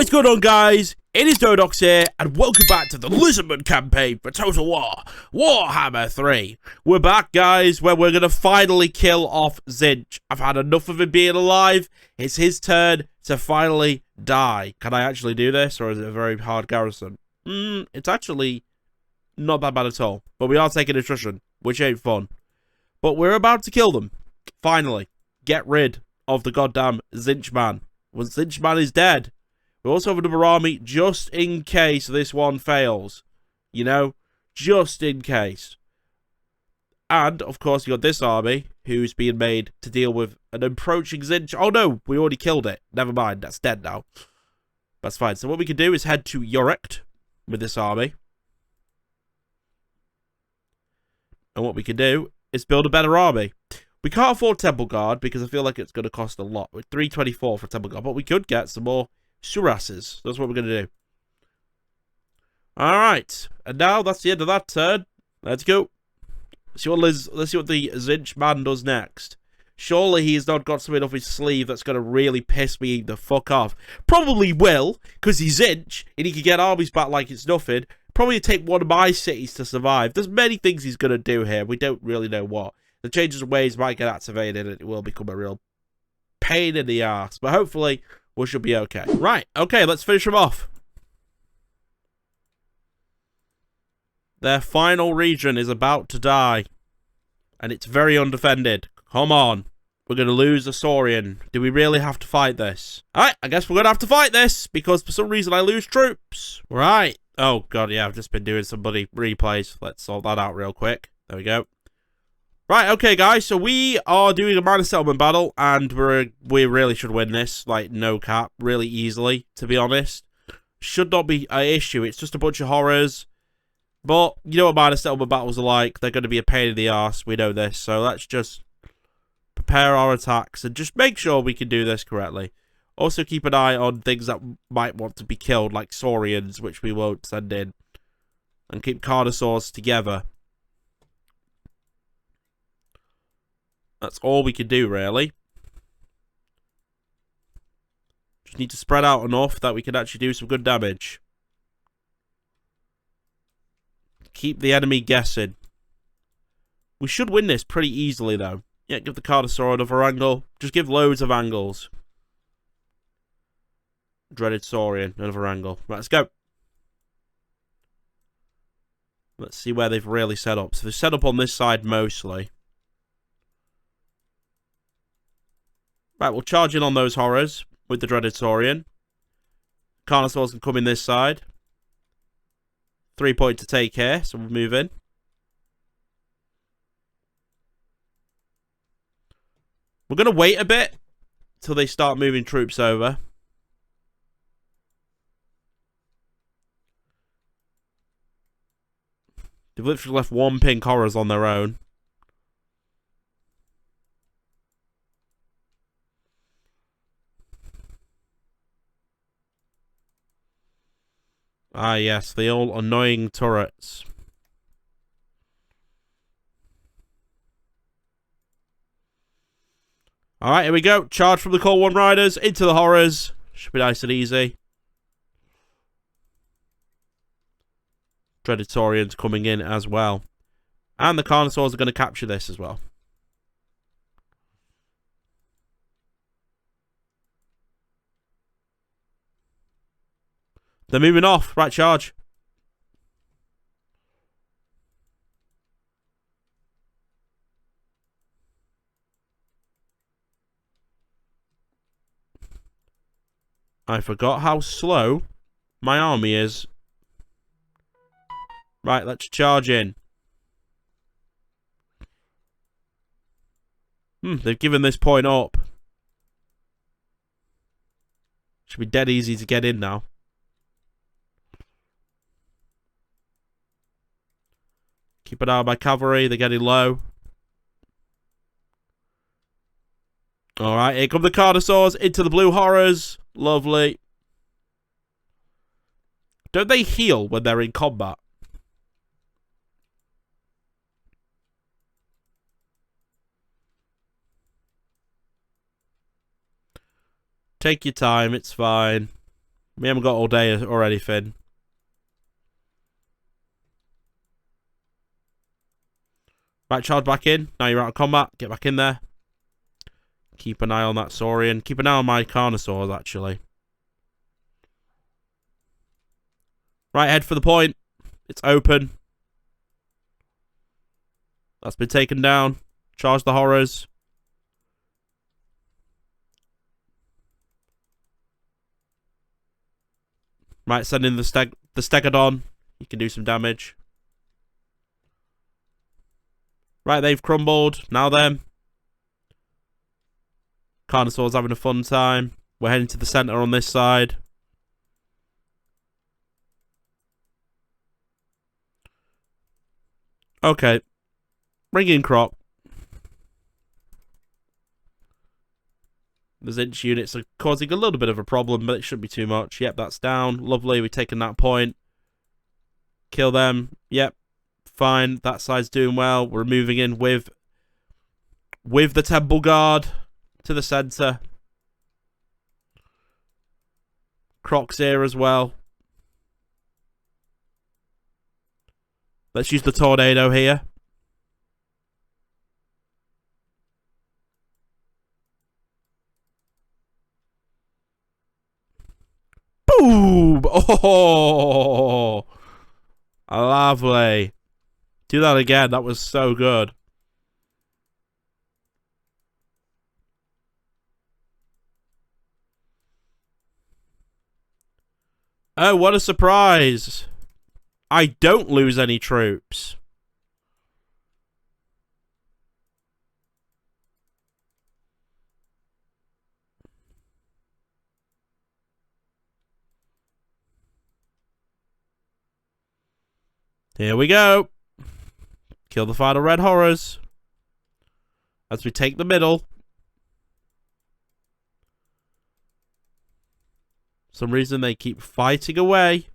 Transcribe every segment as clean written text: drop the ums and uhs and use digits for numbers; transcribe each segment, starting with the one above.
What is going on, guys? It is Dododox here, and welcome back to the Lizardmen campaign for Total War, Warhammer 3. We're back, guys, where we're going to finally kill off Tzeentch. I've had enough of him being alive. It's his turn to finally die. Can I actually do this, or is it a very hard garrison? It's actually not that bad at all. But we are taking attrition, which ain't fun. But we're about to kill them. Finally. Get rid of the goddamn Tzeentch man. When Tzeentch man is dead, we also have another army just in case this one fails. You know? Just in case. And, of course, you got this army who's being made to deal with an approaching Tzeentch. Oh, no, we already killed it. Never mind, that's dead now. That's fine. So what we can do is head to Yorekt with this army. And what we can do is build a better army. We can't afford Temple Guard because I feel like it's going to cost a lot. We're 324 for Temple Guard, but we could get some more Surasses. That's what we're going to do. Alright. And now that's the end of that turn. Let's go. Let's see what the Tzeentch man does next. Surely he's not got something up his sleeve that's going to really piss me the fuck off. Probably will, because he's Tzeentch, and he can get armies back like it's nothing. Probably take one of my cities to survive. There's many things he's going to do here. We don't really know what. The changes of ways might get activated, and it will become a real pain in the ass. But hopefully, we should be okay. Right, okay, let's finish them off. Their final region is about to die. And it's very undefended. Come on. We're going to lose a Saurian. Do we really have to fight this? Alright, I guess we're going to have to fight this. Because for some reason I lose troops. Right. Oh, God, yeah, I've just been doing some bloody replays. Let's sort that out real quick. There we go. Right, okay, guys, so we are doing a minor settlement battle, and we really should win this, like, no cap, really easily, to be honest. Should not be an issue, it's just a bunch of horrors, but you know what minor settlement battles are like, they're going to be a pain in the arse, we know this, so let's just prepare our attacks, and just make sure we can do this correctly. Also keep an eye on things that might want to be killed, like Saurians, which we won't send in, and keep Carnosaurs together. That's all we can do, really. Just need to spread out enough that we can actually do some good damage. Keep the enemy guessing. We should win this pretty easily, though. Yeah, give the Carnosaur another angle. Just give loads of angles. Dreaded Saurian, another angle. Right, let's go. Let's see where they've really set up. So they've set up on this side mostly. Right, we'll charge in on those horrors with the dreaded Saurian. Carnosaurs can come in this side. 3 point to take here, so we'll move in. We're going to wait a bit till they start moving troops over. They've literally left one pink horrors on their own. Ah, yes, the all annoying turrets. Alright, here we go. Charge from the Core 1 Riders into the horrors. Should be nice and easy. Dreaded Saurians coming in as well. And the Carnosaurs are going to capture this as well. They're moving off. Right, charge. I forgot how slow my army is. Right, let's charge in. They've given this point up. Should be dead easy to get in now. Keep an eye on my cavalry, they're getting low. Alright, here come the Carnosaurs into the blue horrors. Lovely. Don't they heal when they're in combat? Take your time, it's fine. We haven't got all day or anything. Right, charge back in. Now you're out of combat. Get back in there. Keep an eye on that Saurian. Keep an eye on my Carnosaurs, actually. Right, head for the point. It's open. That's been taken down. Charge the horrors. Right, send in the Stegodon. You can do some damage. Right, they've crumbled. Now then. Carnosaur's having a fun time. We're heading to the center on this side. Okay. Bring in Kroq. The Zinch units are causing a little bit of a problem, but it shouldn't be too much. Yep, that's down. Lovely, we've taken that point. Kill them. Yep, fine. That side's doing well. We're moving in with the Temple Guard to the center. Kroq's here as well. Let's use the tornado here. Boom! Oh, lovely. Do that again. That was so good. Oh, what a surprise. I don't lose any troops. Here we go. Kill the final red horrors. As we take the middle. For some reason they keep fighting away.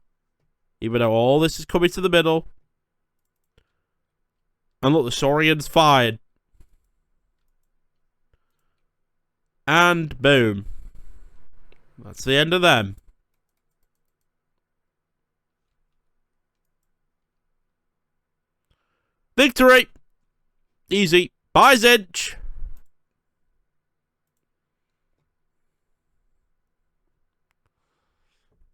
Even though all this is coming to the middle. And look, the Saurian's fired. And boom. That's the end of them. Victory! Easy. Bye, Zinch!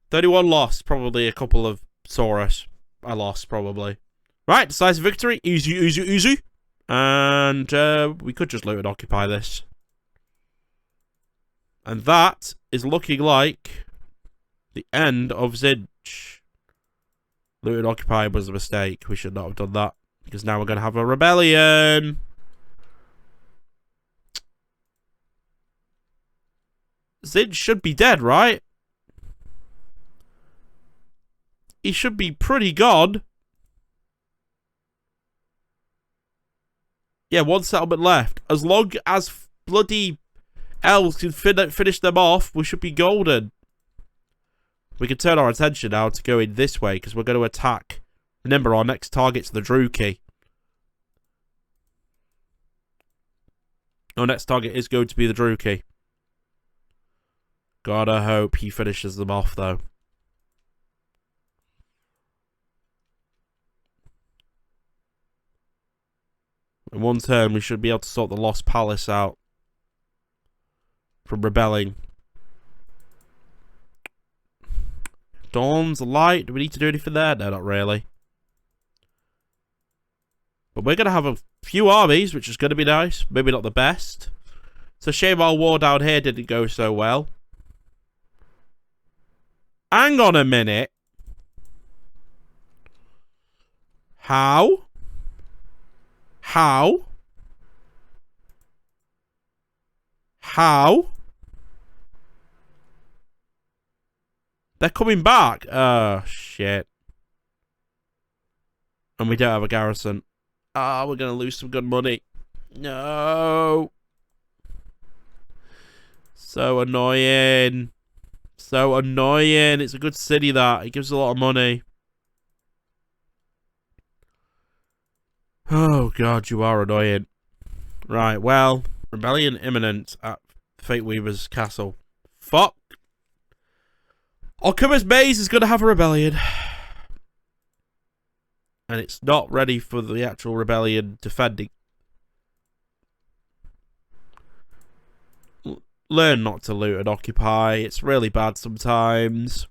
$31 lost. Probably a couple of Saurus. I lost, probably. Right, decisive victory. Easy, easy, easy. And we could just loot and occupy this. And that is looking like the end of Zinch. Loot and occupy was a mistake. We should not have done that. Because now we're going to have a rebellion. Zinch should be dead, right? He should be pretty gone. Yeah, one settlement left. As long as bloody elves can finish them off, we should be golden. We can turn our attention now to going this way, because we're going to attack. Remember, our next target's the Druki. Our next target is going to be the Druki. Gotta hope he finishes them off, though. In one turn, we should be able to sort the Lost Palace out from rebelling. Dawn's Light. Do we need to do anything there? No, not really. But we're going to have a few armies, which is going to be nice. Maybe not the best. It's a shame our war down here didn't go so well. Hang on a minute. How? How? How? They're coming back. Oh, shit. And we don't have a garrison. Ah, we're going to lose some good money. No. So annoying. So annoying. It's a good city, that. It gives a lot of money. Oh, God, you are annoying. Right, well, rebellion imminent at Fate Weaver's castle. Fuck. Alchemist Maze is going to have a rebellion. And it's not ready for the actual rebellion defending. Learn not to loot and occupy. It's really bad sometimes.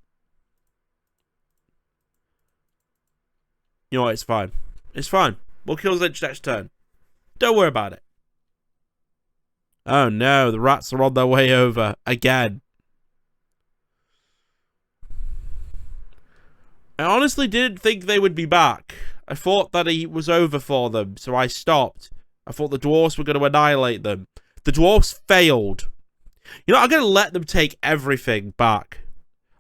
You know what? It's fine. It's fine. We'll kill Zinch next turn. Don't worry about it. Oh no, the rats are on their way over. Again. I honestly didn't think they would be back. I thought that he was over for them, so I stopped. I thought the dwarves were going to annihilate them. The dwarves failed. You know, I'm going to let them take everything back.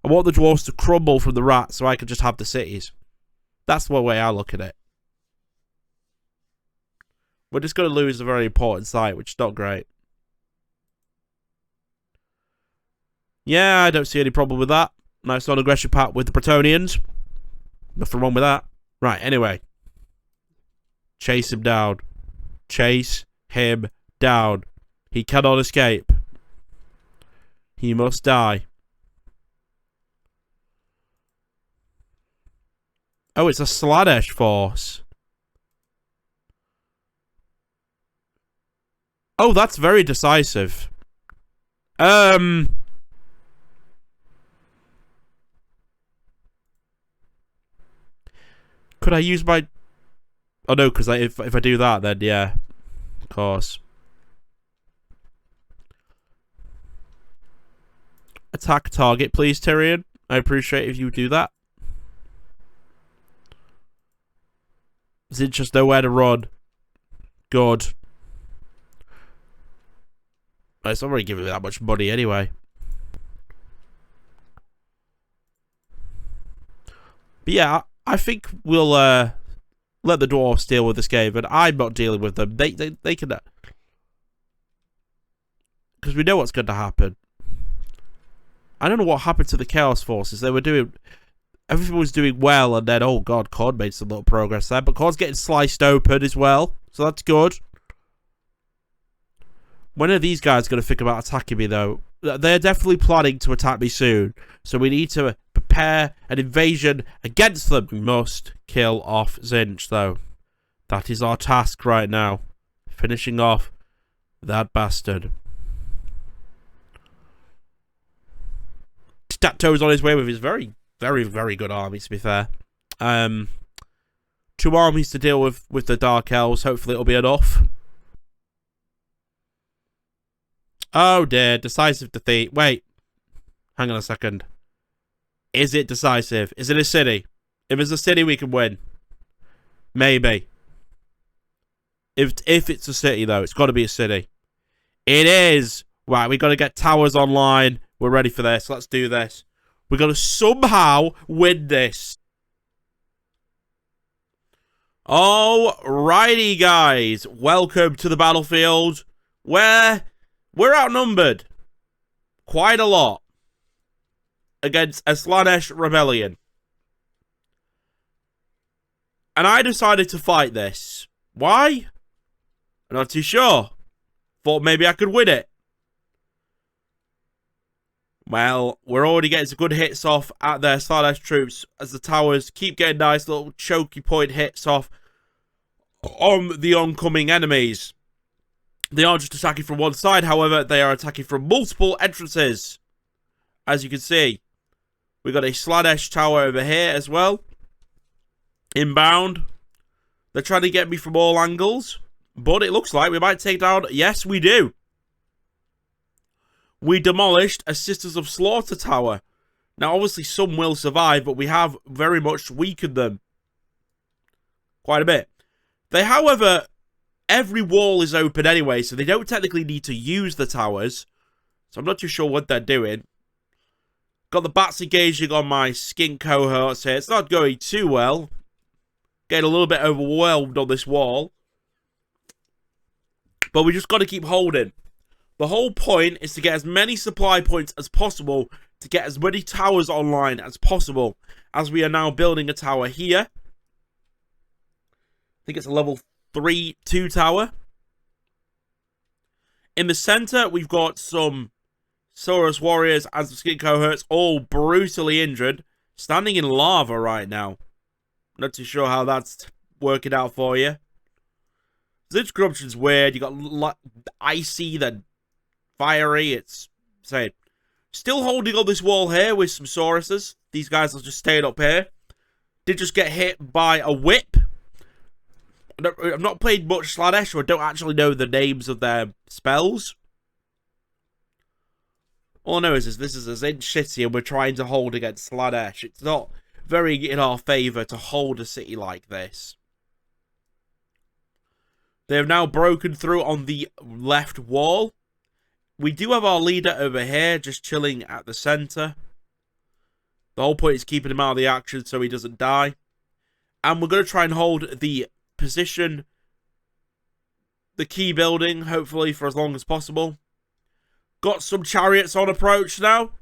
I want the dwarves to crumble from the rats so I can just have the cities. That's the way I look at it. We're just going to lose a very important site, which is not great. Yeah, I don't see any problem with that. Nice non-aggression pact with the Bretonians. Nothing wrong with that. Right, anyway. Chase him down. Chase him down. He cannot escape. He must die. Oh, it's a Slaanesh force. Oh, that's very decisive. Could I use my... Oh, no, because if I do that, then yeah. Of course. Attack target, please, Tyrion. I appreciate if you do that. Zinch just nowhere to run. Good. It's not really giving me that much money anyway. But yeah, I think we'll let the dwarves deal with this game, and I'm not dealing with them. They can... Because we know what's going to happen. I don't know what happened to the Chaos Forces. They were doing... Everything was doing well, and then, oh god, Khorne made some little progress there. But Khorne's getting sliced open as well, so that's good. When are these guys going to think about attacking me, though? They're definitely planning to attack me soon, so we need to prepare an invasion against them. We must kill off Zinch, though. That is our task right now. Finishing off that bastard. Statto's on his way with his very good army, to be fair. 2 armies to deal with the Dark Elves. Hopefully it'll be enough. Oh dear, decisive defeat. Wait. Hang on a second. Is it decisive? Is it a city? If it's a city, we can win. Maybe. If it's a city, though, it's got to be a city. It is! Right, we got to get towers online. We're ready for this. Let's do this. We're going to somehow win this. Alrighty, guys. Welcome to the battlefield, where we're outnumbered quite a lot against a Slaanesh rebellion. And I decided to fight this. Why? I'm not too sure. Thought maybe I could win it. Well, we're already getting some good hits off at their Slaanesh troops as the towers keep getting nice little choky point hits off on the oncoming enemies. They aren't just attacking from one side, however, they are attacking from multiple entrances. As you can see, we've got a Slaanesh tower over here as well. Inbound. They're trying to get me from all angles, but it looks like we might take down... Yes, we do. We demolished a Sisters of Slaughter tower. Now, obviously, some will survive, but we have very much weakened them. Quite a bit. They, however, every wall is open anyway, so they don't technically need to use the towers. So I'm not too sure what they're doing. Got the bats engaging on my skin cohorts here. It's not going too well. Getting a little bit overwhelmed on this wall. But we just got to keep holding. The whole point is to get as many supply points as possible, to get as many towers online as possible, as we are now building a tower here. I think it's a level 3-2 tower. In the center, we've got some Saurus warriors and some skin cohorts all brutally injured. Standing in lava right now. Not too sure how that's working out for you. This corruption's weird. You got icy, then fiery. It's insane. Still holding on this wall here with some Sauruses. These guys are just staying up here. Did just get hit by a whip. I've not played much Slaanesh, so I don't actually know the names of their spells. All I know is this is a Zinch city and we're trying to hold against Slaanesh. It's not very in our favour to hold a city like this. They have now broken through on the left wall. We do have our leader over here just chilling at the centre. The whole point is keeping him out of the action so he doesn't die. And we're going to try and hold the position, the key building, hopefully for as long as possible. Got some chariots on approach now.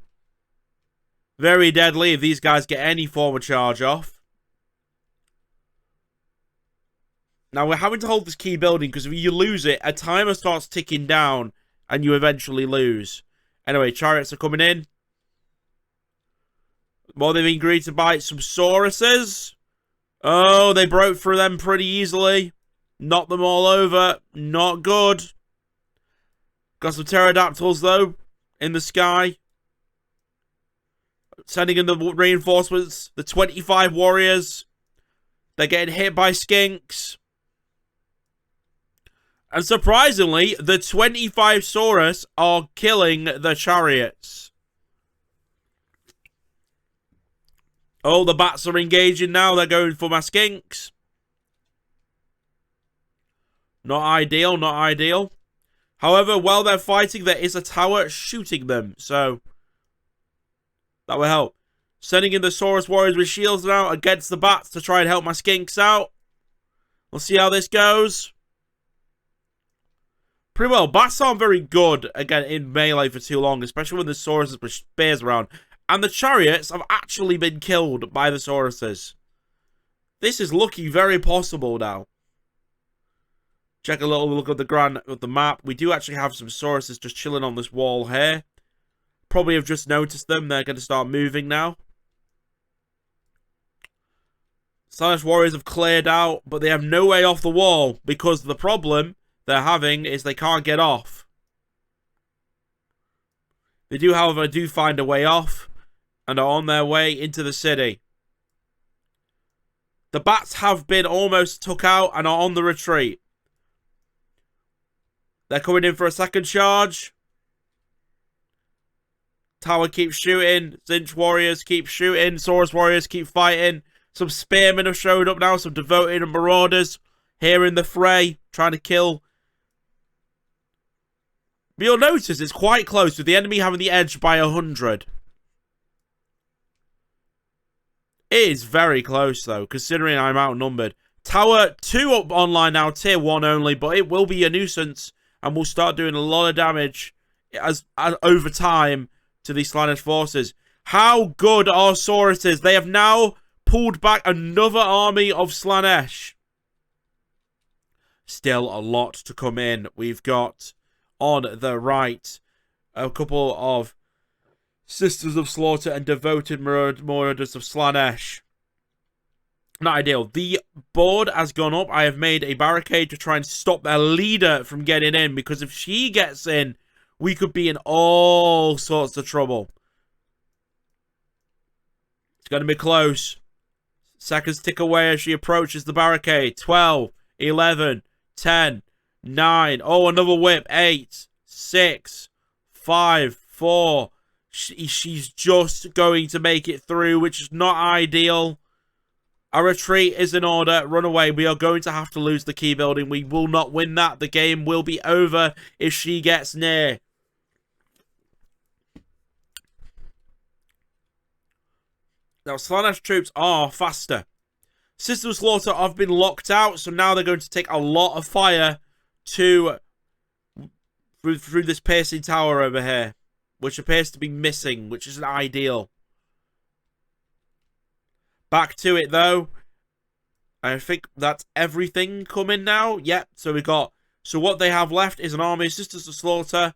Very deadly if these guys get any form of charge off. Now we're having to hold this key building because if you lose it, a timer starts ticking down and you eventually lose. Anyway, chariots are coming in. Well, they've been greeted by some Sauruses. Oh, they broke through them pretty easily. Knocked them all over. Not good. Got some pterodactyls, though, in the sky. Sending in the reinforcements. The 25 warriors. They're getting hit by skinks. And surprisingly, the 25 Saurus are killing the chariots. Oh, the bats are engaging now. They're going for my skinks. Not ideal, not ideal. However, while they're fighting, there is a tower shooting them. So, that will help. Sending in the Saurus warriors with shields now against the bats to try and help my skinks out. We'll see how this goes. Pretty well. Bats aren't very good, again, in melee for too long. Especially when the Sauruses with spears around. And the chariots have actually been killed by the Sauruses. This is looking very possible now. Check a little look at the map. We do actually have some Sauruses just chilling on this wall here. Probably have just noticed them. They're going to start moving now. Slaanesh warriors have cleared out, but they have no way off the wall because the problem they're having is they can't get off. They do, however, find a way off and are on their way into the city. The bats have been almost took out and are on the retreat. They're coming in for a second charge. Tower keeps shooting. Zinch warriors keep shooting. Saurus warriors keep fighting. Some spearmen have showed up now. Some devoted and marauders here in the fray. Trying to kill. But you'll notice it's quite close with the enemy having the edge by 100. It is very close though, considering I'm outnumbered. Tower 2 up online now. Tier 1 only. But it will be a nuisance. And we'll start doing a lot of damage as over time to these Slaanesh forces. How good are Sauruses? They have now pulled back another army of Slaanesh. Still a lot to come in. We've got on the right a couple of Sisters of Slaughter and devoted marauders of Slaanesh. Not ideal. The board has gone up. I have made a barricade to try and stop their leader from getting in. Because if she gets in, we could be in all sorts of trouble. It's going to be close. Seconds tick away as she approaches the barricade. 12, 11, 10, 9. Oh, another whip. 8, 6, 5, 4. She's just going to make it through, which is not ideal. Our retreat is in order. Run away. We are going to have to lose the key building. We will not win that. The game will be over if she gets near. Now, Slaanesh troops are faster. Sisters of Slaughter have been locked out, so now they're going to take a lot of fire through this piercing tower over here, which appears to be missing, which isn't ideal. Back to it, though. I think that's everything coming now. Yep, so we got... So what they have left is an army of Sisters of Slaughter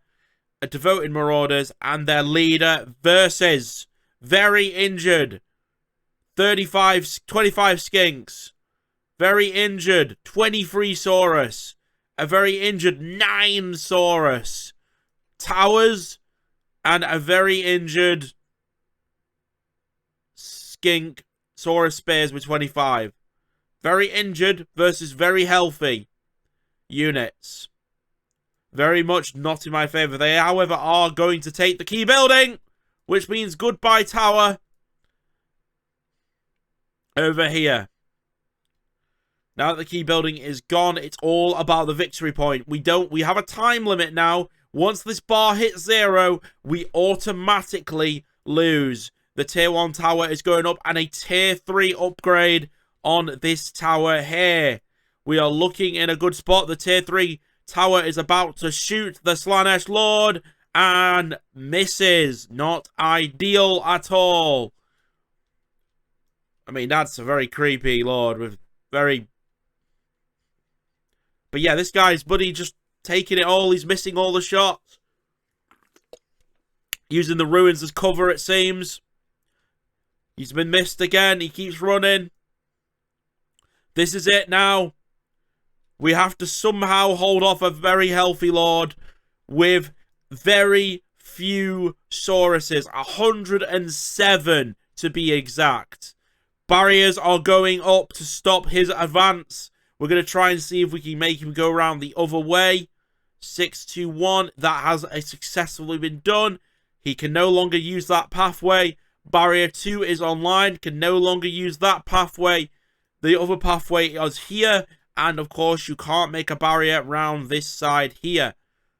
devoted marauders and their leader versus very injured 25 skinks, very injured 23 saurus, a very injured 9 saurus, towers, and a very injured skink saurus spears with 25. Very injured versus very healthy units. Very much not in my favour. They, however, are going to take the key building, which means goodbye tower over here. Now that the key building is gone, it's all about the victory point. We have a time limit now. Once this bar hits 0, we automatically lose. The tier 1 tower is going up and a tier 3 upgrade on this tower here. We are looking in a good spot. The tier 3 tower is about to shoot the Slaanesh Lord and misses. Not ideal at all. I mean, that's a very creepy Lord with very... But yeah, this guy's buddy just taking it all. He's missing all the shots. Using the ruins as cover, it seems. He's been missed again. He keeps running. This is it now. We have to somehow hold off a very healthy Lord with very few Sauruses. 107 to be exact. Barriers are going up to stop his advance. We're going to try and see if we can make him go around the other way. 621. That has successfully been done. He can no longer use that pathway. Barrier 2 is online. Can no longer use that pathway. The other pathway is here. And, of course, you can't make a barrier around this side here.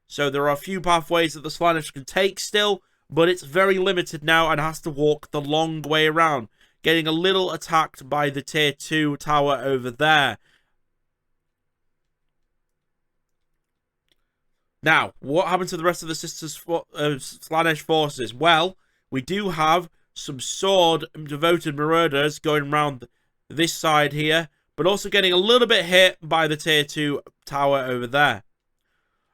So there are a few pathways that the Slaanesh can take still. But it's very limited now and has to walk the long way around. Getting a little attacked by the tier 2 tower over there. Now, what happened to the rest of the Slaanesh forces? Well, we do have some sword devoted marauders going around this side here, but also getting a little bit hit by the tier 2 tower over there.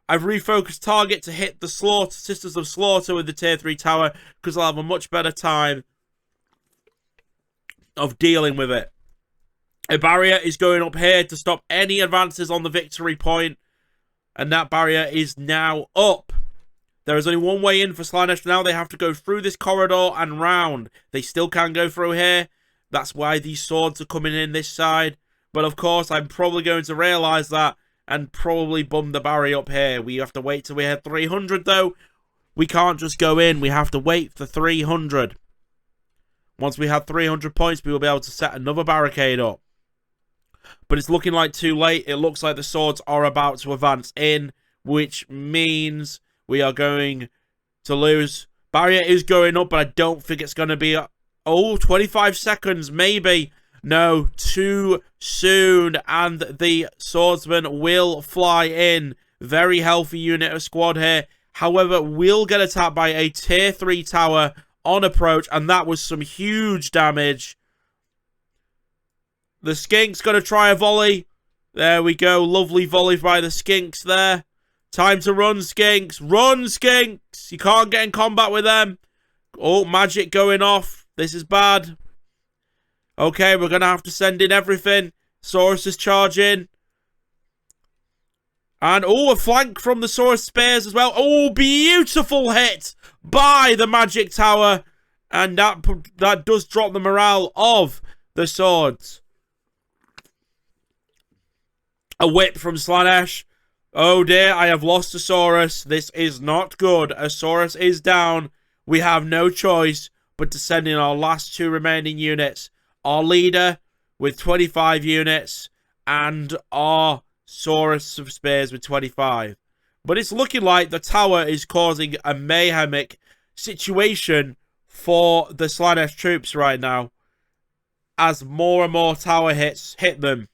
I've refocused target to hit the Sisters of Slaughter with the tier 3 tower, because I'll have a much better time of dealing with it. A barrier is going up here to stop any advances on the victory point. And that barrier is now up. There is only one way in for Slaanesh. Now they have to go through this corridor and round. They still can go through here. That's why these swords are coming in this side. But of course, I'm probably going to realise that and probably bum the barrier up here. We have to wait till we hit 300 though. We can't just go in. We have to wait for 300. Once we have 300 points, we will be able to set another barricade up. But it's looking like too late. It looks like the swords are about to advance in, which means we are going to lose. Barrier is going up, but I don't think it's going to be... 25 seconds, maybe. No, too soon. And the swordsman will fly in. Very healthy unit of squad here. However, will get attacked by a tier 3 tower on approach, and that was some huge damage. The Skink's going to try a volley. There we go. Lovely volley by the Skinks there. Time to run, Skinks. Run, Skinks. You can't get in combat with them. Oh, magic going off. This is bad. Okay, we're going to have to send in everything. Saurus is charging. And, oh, a flank from the Saurus Spears as well. Oh, beautiful hit by the magic tower. And that does drop the morale of the swords. A whip from Slaanesh. Oh dear, I have lost a Saurus. This is not good. A Saurus is down. We have no choice but to send in our last 2 remaining units. Our leader with 25 units and our Saurus of Spears with 25. But it's looking like the tower is causing a mayhemic situation for the Slaanesh troops right now. As more and more tower hits hit them.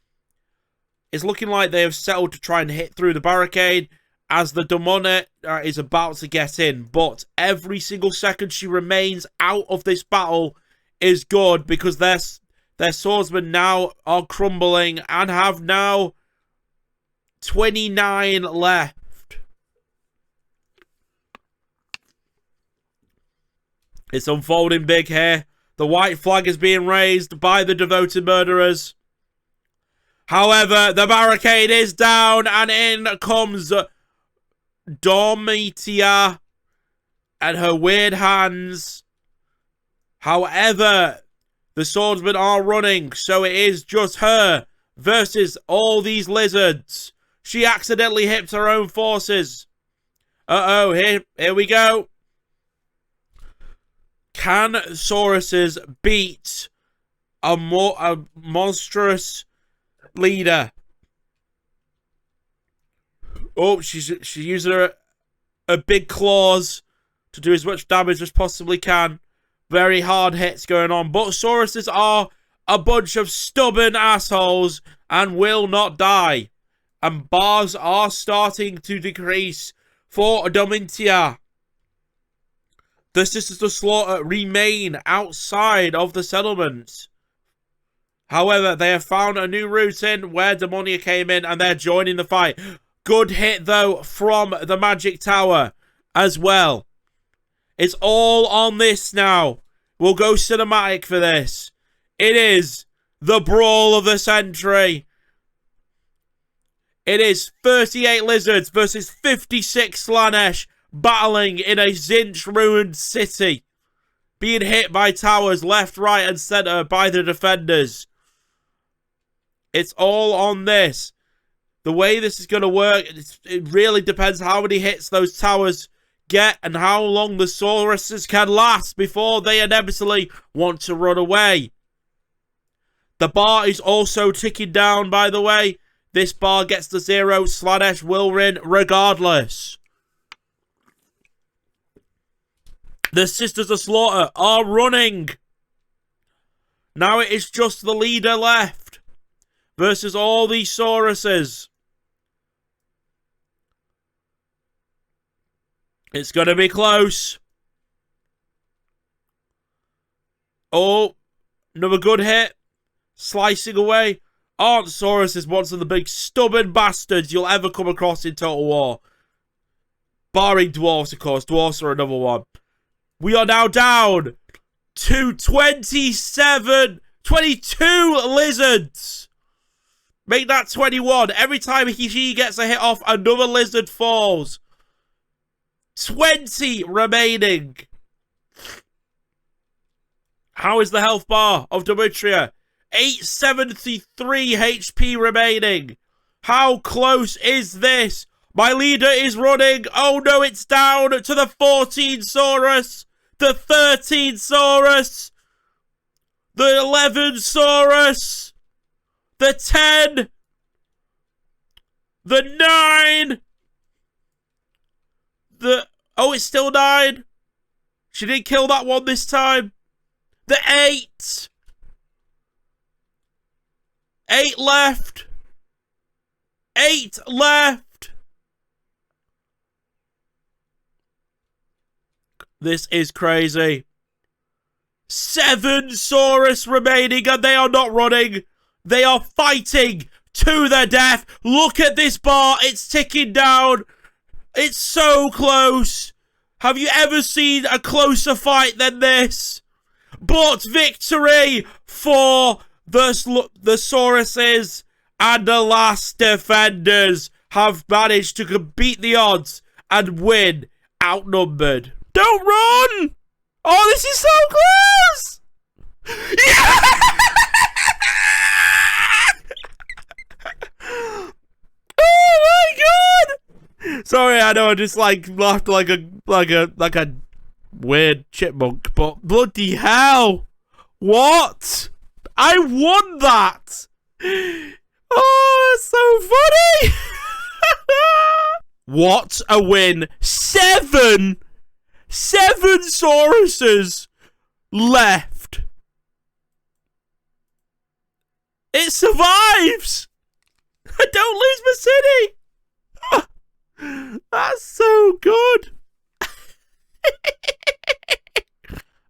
It's looking like they have settled to try and hit through the barricade as the Demona is about to get in. But every single second she remains out of this battle is good because their swordsmen now are crumbling and have now 29 left. It's unfolding big here. The white flag is being raised by the devoted murderers. However, the barricade is down, and in comes Domitia and her weird hands. However, the swordsmen are running, so it is just her versus all these lizards. She accidentally hits her own forces. Uh-oh, here we go. Can Sauruses beat a monstrous leader? Oh, she's using her big claws to do as much damage as possibly can. Very hard hits going on. But Sauruses are a bunch of stubborn assholes and will not die. And bars are starting to decrease for Domintia. The Sisters of Slaughter remain outside of the settlement. However, they have found a new route in where Demonia came in, and they're joining the fight. Good hit, though, from the Magic Tower as well. It's all on this now. We'll go cinematic for this. It is the Brawl of the Century. It is 38 lizards versus 56 Slaanesh battling in a Tzeentch-ruined city. Being hit by towers left, right, and centre by the defenders. It's all on this. The way this is going to work, it really depends how many hits those towers get and how long the Sauruses can last before they inevitably want to run away. The bar is also ticking down, by the way. This bar gets to 0. Slaanesh will win regardless. The Sisters of Slaughter are running. Now it is just the leader left versus all these Sauruses. It's going to be close. Oh, another good hit. Slicing away. Aren't Sauruses one of the big stubborn bastards you'll ever come across in Total War? Barring dwarves, of course. Dwarves are another one. We are now down to 22 lizards. Make that 21. Every time she gets a hit off, another lizard falls. 20 remaining. How is the health bar of Demetria? 873 HP remaining. How close is this? My leader is running. Oh no, it's down to the 14 Saurus. The 13 Saurus. The 11 Saurus. The 10. The 9. Oh, it's still 9. She didn't kill that one this time. The 8. 8 left. 8 left. This is crazy. 7 Saurus remaining, and they are not running. They are fighting to the death. Look at this bar. It's ticking down. It's so close. Have you ever seen a closer fight than this? But victory for the Sauruses, and the last defenders have managed to beat the odds and win outnumbered. Don't run! Oh, this is so close! Yeah! Oh my god! Sorry, I know I just laughed like a weird chipmunk, but bloody hell! What? I won that! Oh, that's so funny! What a win! 7 Sauruses left. It survives. I don't lose my city. That's so good.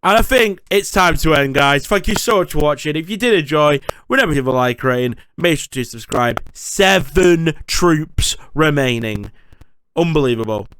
And I think it's time to end, guys. Thank you so much for watching. If you did enjoy, remember to leave a like rating. Make sure to subscribe. 7 troops remaining. Unbelievable.